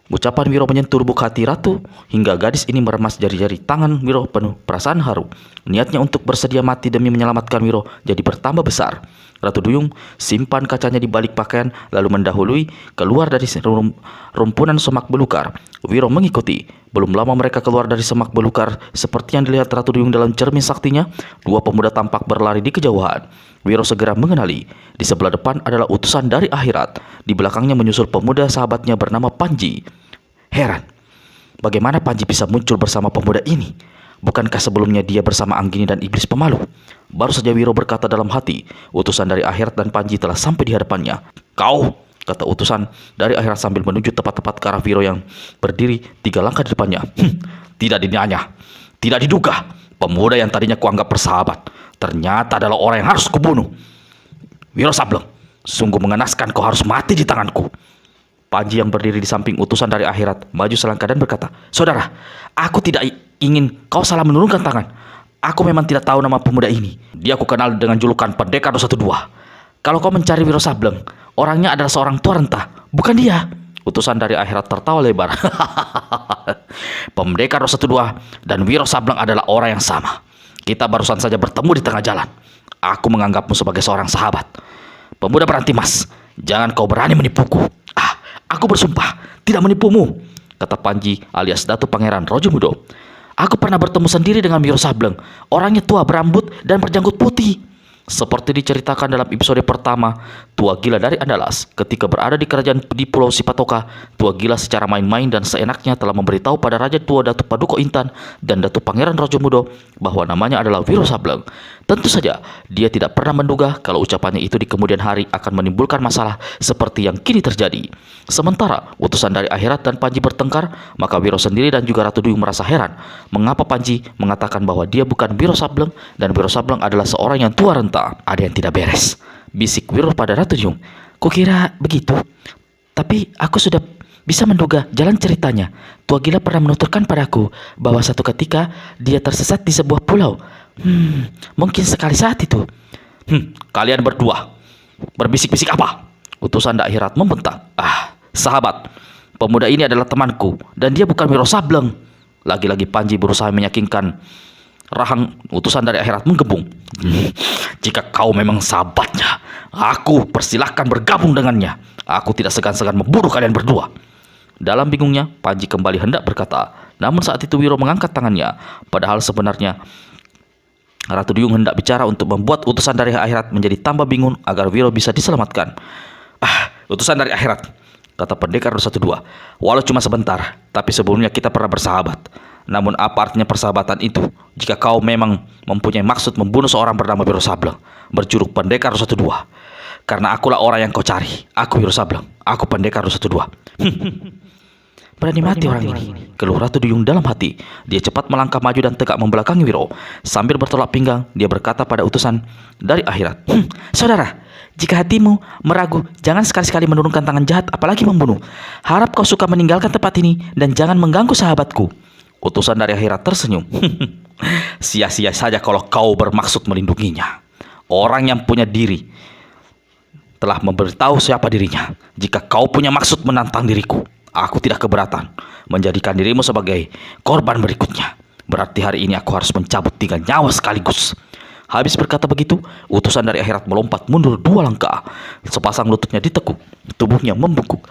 Ucapan Wiro menyentuh lubuk hati Ratu hingga gadis ini meremas jari-jari tangan Wiro penuh perasaan haru. Niatnya untuk bersedia mati demi menyelamatkan Wiro jadi bertambah besar. Ratu Duyung simpan kacanya di balik pakaian lalu mendahului keluar dari rumpunan semak belukar. Wiro mengikuti. Belum lama mereka keluar dari semak belukar. Seperti yang dilihat Ratu Duyung dalam cermin saktinya, dua pemuda tampak berlari di kejauhan. Wiro segera mengenali. Di sebelah depan adalah utusan dari akhirat. Di belakangnya menyusul pemuda sahabatnya bernama Panji. Heran, bagaimana Panji bisa muncul bersama pemuda ini? Bukankah sebelumnya dia bersama Anggini dan iblis pemalu? Baru saja Wiro berkata dalam hati, utusan dari akhirat dan Panji telah sampai di hadapannya. Kau, kata utusan dari akhirat sambil menuju tepat-tepat ke arah Wiro yang berdiri 3 langkah di depannya. Tidak dinyanya, tidak diduga, pemuda yang tadinya kuanggap bersahabat ternyata adalah orang yang harus kubunuh. Wiro Sableng, sungguh mengenaskan kau harus mati di tanganku. Panji yang berdiri di samping utusan dari akhirat maju selangkah dan berkata, saudara, aku tidak ingin kau salah menurunkan tangan. Aku memang tidak tahu nama pemuda ini. Dia aku kenal dengan julukan Pendekar 212. Kalau kau mencari Wiro Sableng, orangnya adalah seorang tua renta, bukan dia. Utusan dari akhirat tertawa lebar. Pendekar 212 dan Wiro Sableng adalah orang yang sama. Kita barusan saja bertemu di tengah jalan. Aku menganggapmu sebagai seorang sahabat. Pemuda beranti mas, jangan kau berani menipuku. Aku bersumpah tidak menipumu, kata Panji alias Datu Pangeran Rojomudo. Aku pernah bertemu sendiri dengan Wiro Sableng. Orangnya tua, berambut dan berjanggut putih. Seperti diceritakan dalam episode pertama, Tua Gila dari Andalas, ketika berada di kerajaan di Pulau Sipatoka, Tua Gila secara main-main dan seenaknya telah memberitahu pada Raja Tua Datu Paduko Intan dan Datu Pangeran Rojomudo bahwa namanya adalah Wiro Sableng. Tentu saja, dia tidak pernah menduga kalau ucapannya itu di kemudian hari akan menimbulkan masalah seperti yang kini terjadi. Sementara utusan dari akhirat dan Panji bertengkar, maka Wiro sendiri dan juga Ratu Duyung merasa heran mengapa Panji mengatakan bahwa dia bukan Wiro Sableng dan Wiro Sableng adalah seorang yang tua renta. Ada yang tidak beres, bisik Wiro pada Ratu Duyung. Kukira begitu, tapi aku sudah bisa menduga jalan ceritanya. Tua Gila pernah menuturkan padaku bahwa satu ketika dia tersesat di sebuah pulau. Mungkin sekali saat itu. Kalian berdua berbisik-bisik apa? Utusan dari akhirat membentak. Sahabat, pemuda ini adalah temanku dan dia bukan Wiro Sableng. Lagi-lagi Panji berusaha meyakinkan. Rahang utusan dari akhirat menggembung. Jika kau memang sahabatnya, aku persilahkan bergabung dengannya. Aku tidak segan-segan membunuh kalian berdua. Dalam bingungnya, Panji kembali hendak berkata. Namun saat itu Wiro mengangkat tangannya. Padahal sebenarnya Ratu Duyung hendak bicara untuk membuat utusan dari akhirat menjadi tambah bingung agar Wiro bisa diselamatkan. Utusan dari akhirat, kata Pendekar 212. Walau cuma sebentar, tapi sebelumnya kita pernah bersahabat. Namun apa artinya persahabatan itu jika kau memang mempunyai maksud membunuh seorang bernama Wiro Sableng berjuluk Pendekar 212? Karena akulah orang yang kau cari. Aku Wiro Sableng, aku Pendekar 212. Berani mati orang ini, keluh Ratu Duyung dalam hati. Dia cepat melangkah maju dan tegak membelakangi Wiro. Sambil bertolak pinggang, dia berkata pada utusan dari akhirat, saudara, jika hatimu meragu, jangan sekali-sekali menurunkan tangan jahat, apalagi membunuh. Harap kau suka meninggalkan tempat ini dan jangan mengganggu sahabatku. Utusan dari akhirat tersenyum. Sia-sia saja kalau kau bermaksud melindunginya. Orang yang punya diri telah memberitahu siapa dirinya. Jika kau punya maksud menantang diriku, aku tidak keberatan menjadikan dirimu sebagai korban berikutnya. Berarti hari ini aku harus mencabut 3 nyawa sekaligus. Habis berkata begitu, utusan dari akhirat melompat mundur 2 langkah. Sepasang lututnya ditekuk, tubuhnya membungkuk.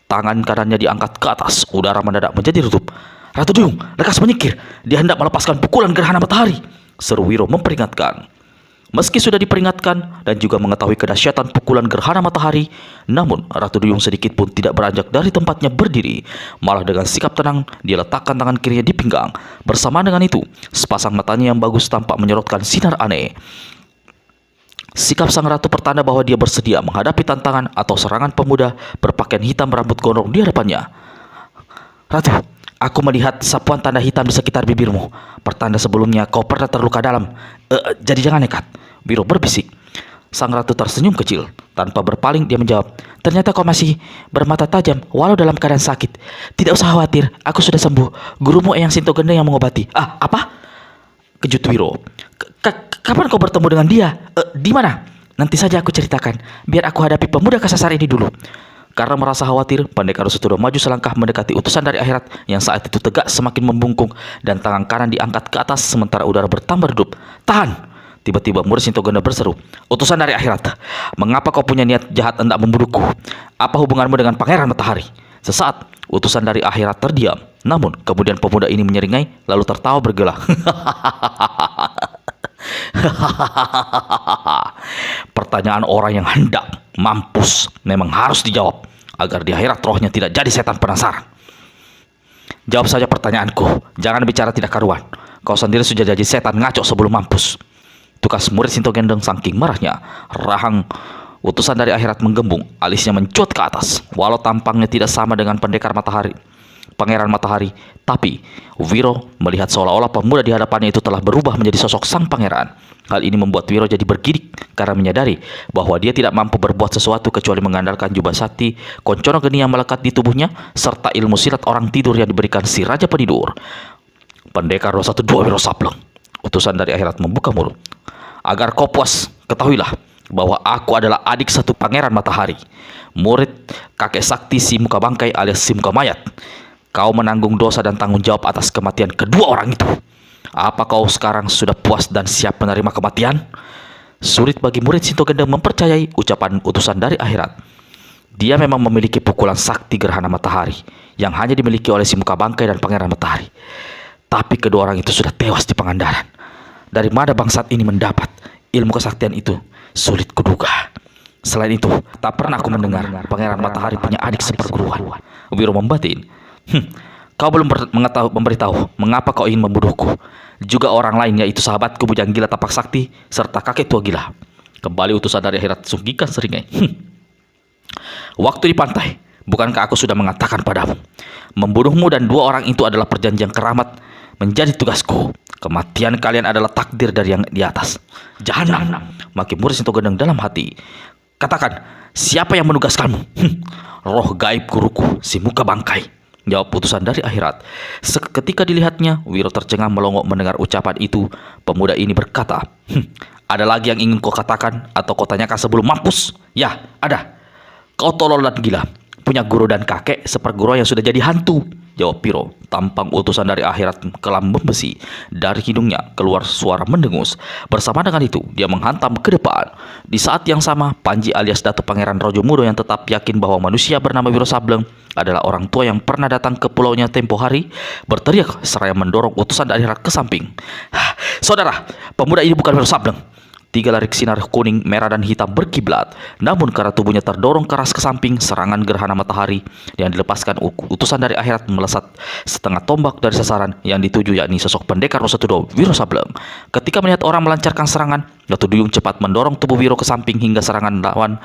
Tangan kanannya diangkat ke atas, udara mendadak menjadi redup. Ratu Duyung, lekas menyingkir. Dia hendak melepaskan pukulan gerhana matahari, seru Wiro memperingatkan. Meski sudah diperingatkan dan juga mengetahui kedahsyatan pukulan gerhana matahari, namun Ratu Duyung sedikit pun tidak beranjak dari tempatnya berdiri. Malah dengan sikap tenang, dia letakkan tangan kirinya di pinggang. Bersamaan dengan itu, sepasang matanya yang bagus tampak menyorotkan sinar aneh. Sikap sang ratu pertanda bahwa dia bersedia menghadapi tantangan atau serangan pemuda berpakaian hitam rambut gondrong di hadapannya. Ratu, aku melihat sapuan tanda hitam di sekitar bibirmu. Pertanda sebelumnya kau pernah terluka dalam. Jadi jangan nekat, Wiro berbisik. Sang ratu tersenyum kecil. Tanpa berpaling dia menjawab, ternyata kau masih bermata tajam walau dalam keadaan sakit. Tidak usah khawatir, aku sudah sembuh. Gurumu Eyang Sinto Gendeng yang mengobati. Apa? Kejut Wiro. Kapan kau bertemu dengan dia? Di mana? Nanti saja aku ceritakan. Biar aku hadapi pemuda kesasar ini dulu. Karena merasa khawatir, Pendekar Rosatudon maju selangkah mendekati utusan dari akhirat yang saat itu tegak semakin membungkuk dan tangan kanan diangkat ke atas sementara udara bertambah redup. Tahan! Tiba-tiba murid Sintoganda berseru, utusan dari akhirat, mengapa kau punya niat jahat hendak membunuhku? Apa hubunganmu dengan Pangeran Matahari? Sesaat, utusan dari akhirat terdiam. Namun, kemudian pemuda ini menyeringai lalu tertawa bergela. Pertanyaan orang yang hendak mampus memang harus dijawab agar di akhirat rohnya tidak jadi setan penasaran. Jawab saja pertanyaanku, jangan bicara tidak karuan. Kau sendiri sudah jadi setan ngaco sebelum mampus. Tukas murid Sintogendeng saking marahnya, rahang utusan dari akhirat menggembung, alisnya mencuat ke atas. Walau tampangnya tidak sama dengan Pangeran Matahari, tapi Wiro melihat seolah-olah pemuda di hadapannya itu telah berubah menjadi sosok sang pangeran. Hal ini membuat Wiro jadi bergidik karena menyadari bahwa dia tidak mampu berbuat sesuatu kecuali mengandalkan jubah sakti, koncono geni yang melekat di tubuhnya, serta ilmu silat orang tidur yang diberikan si Raja Penidur. Pendekar 212 Wiro Sableng, utusan dari akhirat membuka mulut. Agar kau puas, ketahuilah bahwa aku adalah adik satu Pangeran Matahari, murid kakek sakti si muka bangkai alias si muka mayat. Kau menanggung dosa dan tanggung jawab atas kematian kedua orang itu. Apa kau sekarang sudah puas dan siap menerima kematian? Sulit bagi murid Sintogendeng mempercayai ucapan utusan dari akhirat. Dia memang memiliki pukulan sakti gerhana matahari yang hanya dimiliki oleh si muka bangkai dan Pangeran Matahari. Tapi kedua orang itu sudah tewas di Pangandaran. Dari mana bangsat ini mendapat ilmu kesaktian itu? Sulit kuduga. Selain itu, tak pernah aku mendengar Pangeran Matahari punya adik seperguruan. Wiro membatin. Kau belum memberitahu mengapa kau ingin membunuhku. Juga orang lain, yaitu sahabatku Bujang Gila Tapak Sakti serta kakek tua gila. Kembali utusan dari akhirat sungkikan seringai. Waktu di pantai, bukankah aku sudah mengatakan padamu, membunuhmu dan dua orang itu adalah perjanjian keramat menjadi tugasku. Kematian kalian adalah takdir dari yang di atas. Jahanam, maki murid Sintogendeng dalam hati. Katakan, siapa yang menugaskanmu? Roh gaib guruku, si muka bangkai, jawab putusan dari akhirat. Seketika dilihatnya, Wiro tercengang melongo mendengar ucapan itu. Pemuda ini berkata, ada lagi yang ingin kau katakan atau kau tanyakan sebelum mampus? Ya, ada. Kau tolol dan gila, punya guru dan kakek seperguruan yang sudah jadi hantu, jawab Wiro. Tampang utusan dari akhirat kelam membesi. Dari hidungnya keluar suara mendengus. Bersama dengan itu, dia menghantam ke depan. Di saat yang sama, Panji alias Datuk Pangeran Rojo Mudo yang tetap yakin bahwa manusia bernama Wiro Sableng adalah orang tua yang pernah datang ke pulaunya tempo hari, berteriak seraya mendorong utusan dari akhirat ke samping. Saudara, pemuda ini bukan Wiro Sableng. Tiga larik sinar kuning, merah, dan hitam berkiblat. Namun karena tubuhnya terdorong keras ke samping, serangan gerhana matahari yang dilepaskan utusan dari akhirat melesat setengah tombak dari sasaran yang dituju, yakni sosok Pendekar Rosatudon Wiro Sableng. Ketika melihat orang melancarkan serangan, Datu Duyung cepat mendorong tubuh Wiro ke samping hingga serangan lawan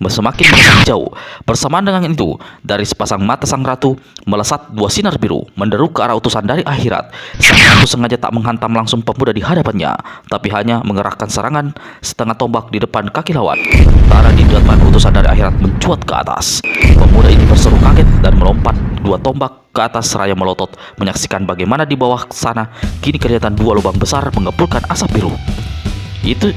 semakin jauh. Bersamaan dengan itu, dari sepasang mata sang ratu melesat dua sinar biru menderu ke arah utusan dari akhirat. Sang ratu sengaja tak menghantam langsung pemuda di hadapannya, tapi hanya mengerahkan serangan setengah tombak di depan kaki lawan. Tanah di depan utusan dari akhirat mencuat ke atas. Pemuda ini berseru kaget dan melompat dua tombak ke atas seraya melotot menyaksikan bagaimana di bawah sana kini kelihatan dua lubang besar mengepulkan asap biru. Itu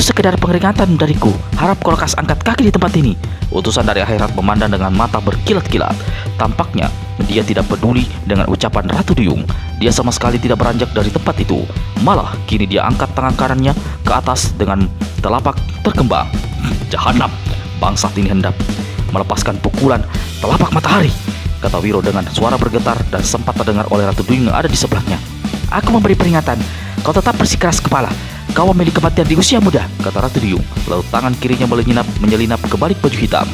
sekedar pengeringatan dariku. Harap kau lekas angkat kaki di tempat ini. Utusan dari akhirat memandang dengan mata berkilat-kilat. Tampaknya dia tidak peduli dengan ucapan Ratu Duyung. Dia sama sekali tidak beranjak dari tempat itu. Malah kini dia angkat tangan kanannya ke atas dengan telapak terkembang. Jahanam, bangsat ini hendak melepaskan pukulan telapak matahari, kata Wiro dengan suara bergetar dan sempat terdengar oleh Ratu Duyung yang ada di sebelahnya. Aku memberi peringatan, kau tetap bersikeras kepala. Kau memiliki kematian di usia muda, kata Ratu Duyung. Lalu tangan kirinya menyelinap ke balik baju hitam.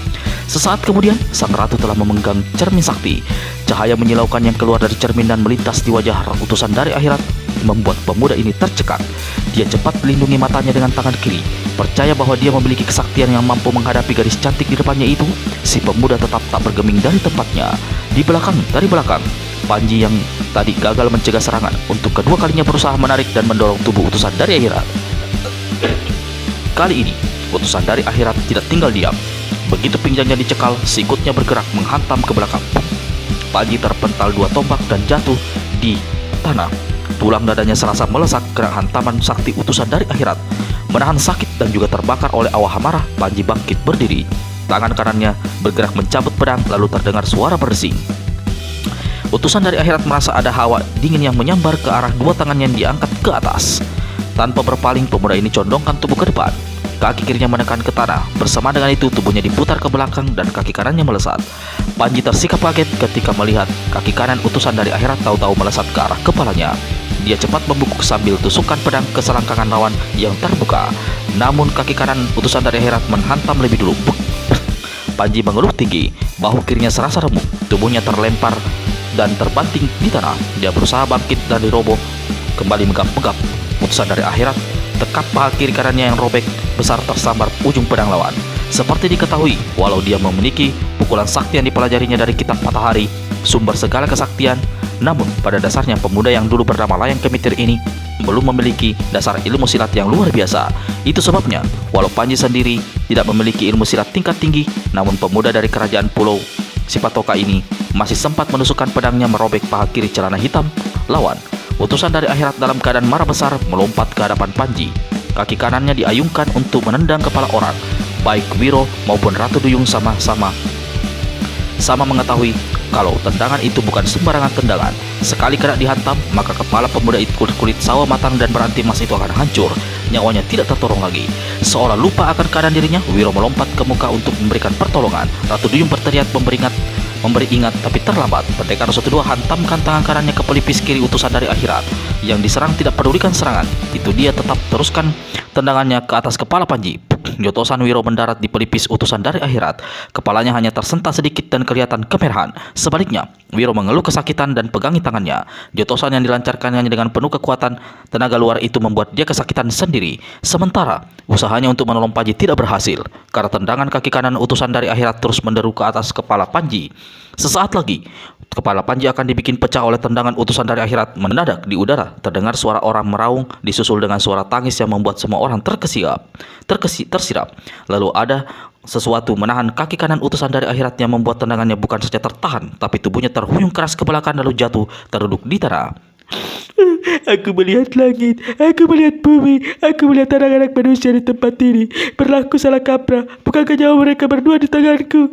Sesaat kemudian, sang ratu telah memegang cermin sakti. Cahaya menyilaukan yang keluar dari cermin dan melintas di wajah utusan dari akhirat membuat pemuda ini tercekat. Dia cepat melindungi matanya dengan tangan kiri. Percaya bahwa dia memiliki kesaktian yang mampu menghadapi gadis cantik di depannya itu, si pemuda tetap tak bergeming dari tempatnya. Dari belakang, Panji yang tadi gagal mencegah serangan untuk kedua kalinya berusaha menarik dan mendorong tubuh utusan dari akhirat. Kali ini, utusan dari akhirat tidak tinggal diam. Begitu pinggangnya dicekal, sikutnya bergerak menghantam ke belakang. Panji terpental dua tombak dan jatuh di tanah. Tulang dadanya serasa melesak kena hantaman sakti utusan dari akhirat. Menahan sakit dan juga terbakar oleh awah amarah, Panji bangkit berdiri. Tangan kanannya bergerak mencabut pedang, lalu terdengar suara berdesing. Utusan dari akhirat merasa ada hawa dingin yang menyambar ke arah dua tangannya yang diangkat ke atas. Tanpa berpaling, pemuda ini condongkan tubuh ke depan. Kaki kirinya menekan ke tanah. Bersama dengan itu, tubuhnya diputar ke belakang dan kaki kanannya melesat. Panji tersikap kaget ketika melihat kaki kanan utusan dari akhirat tahu-tahu melesat ke arah kepalanya. Dia cepat membungkuk sambil tusukkan pedang ke selangkangan lawan yang terbuka. Namun kaki kanan utusan dari akhirat menghantam lebih dulu. Panji mengeluh tinggi. Bahu kirinya serasa remuk. Tubuhnya terlempar dan terbanting di tanah. Dia berusaha bangkit dari roboh, kembali megap-megap. Utusan dari akhirat tekap paha kiri kanannya yang robek besar tersambar ujung pedang lawan. Seperti diketahui, walau dia memiliki pukulan sakti yang dipelajarinya dari kitab matahari, sumber segala kesaktian, namun pada dasarnya pemuda yang dulu bernama Layang Kemitir ini belum memiliki dasar ilmu silat yang luar biasa. Itu sebabnya, walau Panji sendiri tidak memiliki ilmu silat tingkat tinggi, namun pemuda dari kerajaan Pulau Sipatoka ini masih sempat menusukkan pedangnya merobek paha kiri celana hitam lawan. Utusan dari akhirat dalam keadaan marah besar melompat ke hadapan Panji. Kaki kanannya diayungkan untuk menendang kepala orang. Baik Wiro maupun Ratu Duyung sama mengetahui kalau tendangan itu bukan sembarangan tendangan. Sekali kena dihantam, maka kepala pemuda itu kulit sawo matang dan beranti emas itu akan hancur. Nyawanya tidak tertolong lagi. Seolah lupa akan keadaan dirinya, Wiro melompat ke muka untuk memberikan pertolongan. Ratu Duyung berteriak memberi ingat, tapi terlambat. Pendekar 1-2 hantamkan tangan kanannya ke pelipis kiri utusan dari akhirat. Yang diserang tidak pedulikan serangan. Itu dia tetap teruskan tendangannya ke atas kepala Panji. Jotosan Wiro mendarat di pelipis utusan dari akhirat. Kepalanya hanya tersentak sedikit dan kelihatan kemerahan. Sebaliknya, Wiro mengeluh kesakitan dan pegangi tangannya. Jotosan yang dilancarkannya dengan penuh kekuatan tenaga luar itu membuat dia kesakitan sendiri. Sementara, usahanya untuk menolong Panji tidak berhasil karena tendangan kaki kanan utusan dari akhirat terus menderu ke atas kepala Panji. Sesaat lagi, kepala Panji akan dibikin pecah oleh tendangan utusan dari akhirat. Mendadak di udara terdengar suara orang meraung disusul dengan suara tangis yang membuat semua orang tersiram. Lalu ada sesuatu menahan kaki kanan utusan dari akhirat yang membuat tendangannya bukan saja tertahan, tapi tubuhnya terhuyung keras ke belakang lalu jatuh terduduk di tanah. Aku melihat langit, aku melihat bumi, aku melihat anak-anak manusia di tempat ini. Berlaku salah kaprah, bukankah nyawa mereka berdua di tanganku?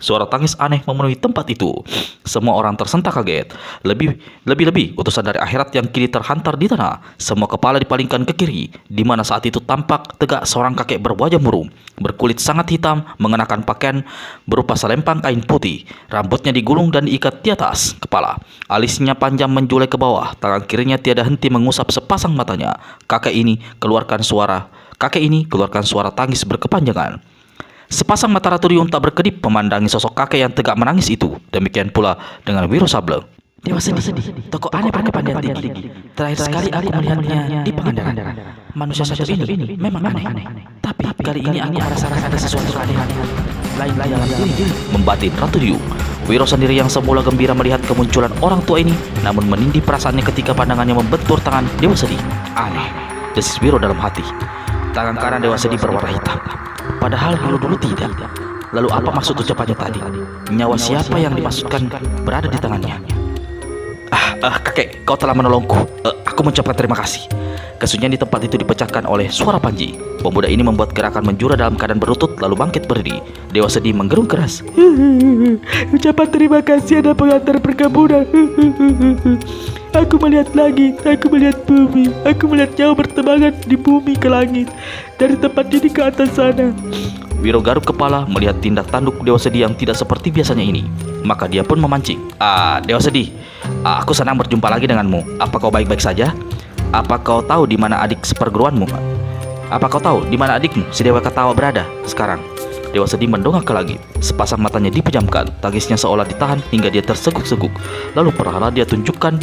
Suara tangis aneh memenuhi tempat itu. Semua orang tersentak kaget. Lebih-lebih utusan dari akhirat yang kini terhantar di tanah. Semua kepala dipalingkan ke kiri, di mana saat itu tampak tegak seorang kakek berwajah murung, berkulit sangat hitam, mengenakan pakaian berupa selempang kain putih. Rambutnya digulung dan diikat di atas kepala. Alisnya panjang menjulai ke bawah. Tangan kirinya tiada henti mengusap sepasang matanya. Kakek ini keluarkan suara tangis berkepanjangan. Sepasang mata Ratu Duyung tak berkedip memandangi sosok kakek yang tegak menangis itu. Demikian pula dengan Wiro Sableng. Dewa sedih, tokoh aneh berkepandaian tinggi. Terakhir sekali aku melihatnya di Pangandaran. Manusia satu ini memang aneh. Tapi kali ini aku merasakan ada sesuatu keanehan lain dalam diri. Membatin Ratu Duyung. Wiro sendiri yang semula gembira melihat kemunculan orang tua ini, namun menindih perasaannya ketika pandangannya membentur tangan Dewa Sedih. Aneh, desis Wiro dalam hati. Tangan kanan Dewa Sedih berwarna hitam, padahal dulu tidak. Lalu apa maksud ucapannya tadi? Nyawa siapa yang dimaksudkan berada di tangannya? Kakek, kau telah menolongku. Aku mengucapkan terima kasih. Kesunyian di tempat itu dipecahkan oleh suara Panji. Pemuda ini membuat gerakan menjura dalam keadaan berlutut lalu bangkit berdiri. Dewa Sedih menggerung keras. Ucapan terima kasih ada pengantar perkebunan. Aku melihat langit, aku melihat bumi, aku melihat nyawa bertebangan di bumi ke langit, dari tempat ini ke atas sana. Wiro garuk kepala melihat tindak tanduk Dewa Sedih yang tidak seperti biasanya ini. Maka dia pun memancing. Dewa Sedih, aku senang berjumpa lagi denganmu. Apa kau baik-baik saja? Apa kau tahu di mana adik seperguruanmu? Apa kau tahu di mana adikmu, si Dewa Ketawa berada sekarang? Dewa Sedih mendongak ke langit. Sepasang matanya dipejamkan. Tangisnya seolah ditahan hingga dia terseguk-seguk. Lalu perlahan dia turunkan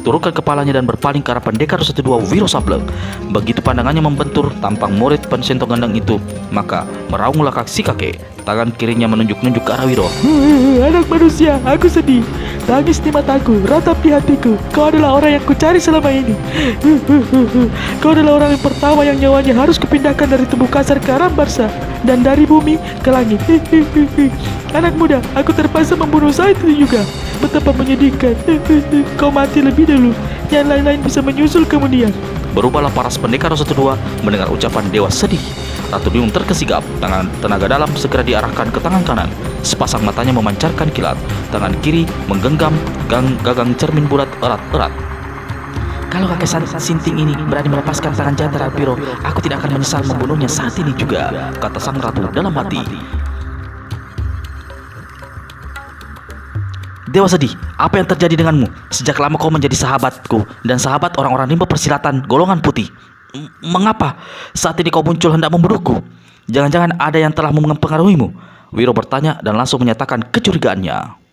kepalanya dan berpaling ke arah pendekar 1-2 Wiro Sableng. Begitu pandangannya membentur tampang murid Pensentong Gendang itu, maka meraunglah si kakek. Tangan kirinya menunjuk-nunjuk ke arah Wiro. Anak manusia, aku sedih. Tangis di mataku, ratap di hatiku. Kau adalah orang yang kucari selama ini. Kau adalah orang yang pertama yang nyawanya harus kupindahkan dari tubuh kasar ke alam barsa dan dari bumi ke langit. Anak muda, aku terpaksa membunuh saat itu juga. Betapa menyedihkan. Kau mati lebih dulu. Yang lain-lain bisa menyusul kemudian. Berubahlah paras pendekar 1-2 mendengar ucapan Dewa Sedih. Ratu Bingung terkesigap. Tenaga dalam segera diarahkan ke tangan kanan. Sepasang matanya memancarkan kilat. Tangan kiri menggenggam gagang cermin bulat erat-erat. Kalau kakek Sinting ini berani melepaskan tangan Jantara Piro, aku tidak akan menyesal membunuhnya saat ini juga, kata sang ratu dalam hati. Dewa Sedih, apa yang terjadi denganmu? Sejak lama kau menjadi sahabatku dan sahabat orang-orang rimba persilatan golongan putih. Mengapa saat ini kau muncul hendak membunuhku? Jangan-jangan ada yang telah mempengaruhimu? Wiro bertanya dan langsung menyatakan kecurigaannya.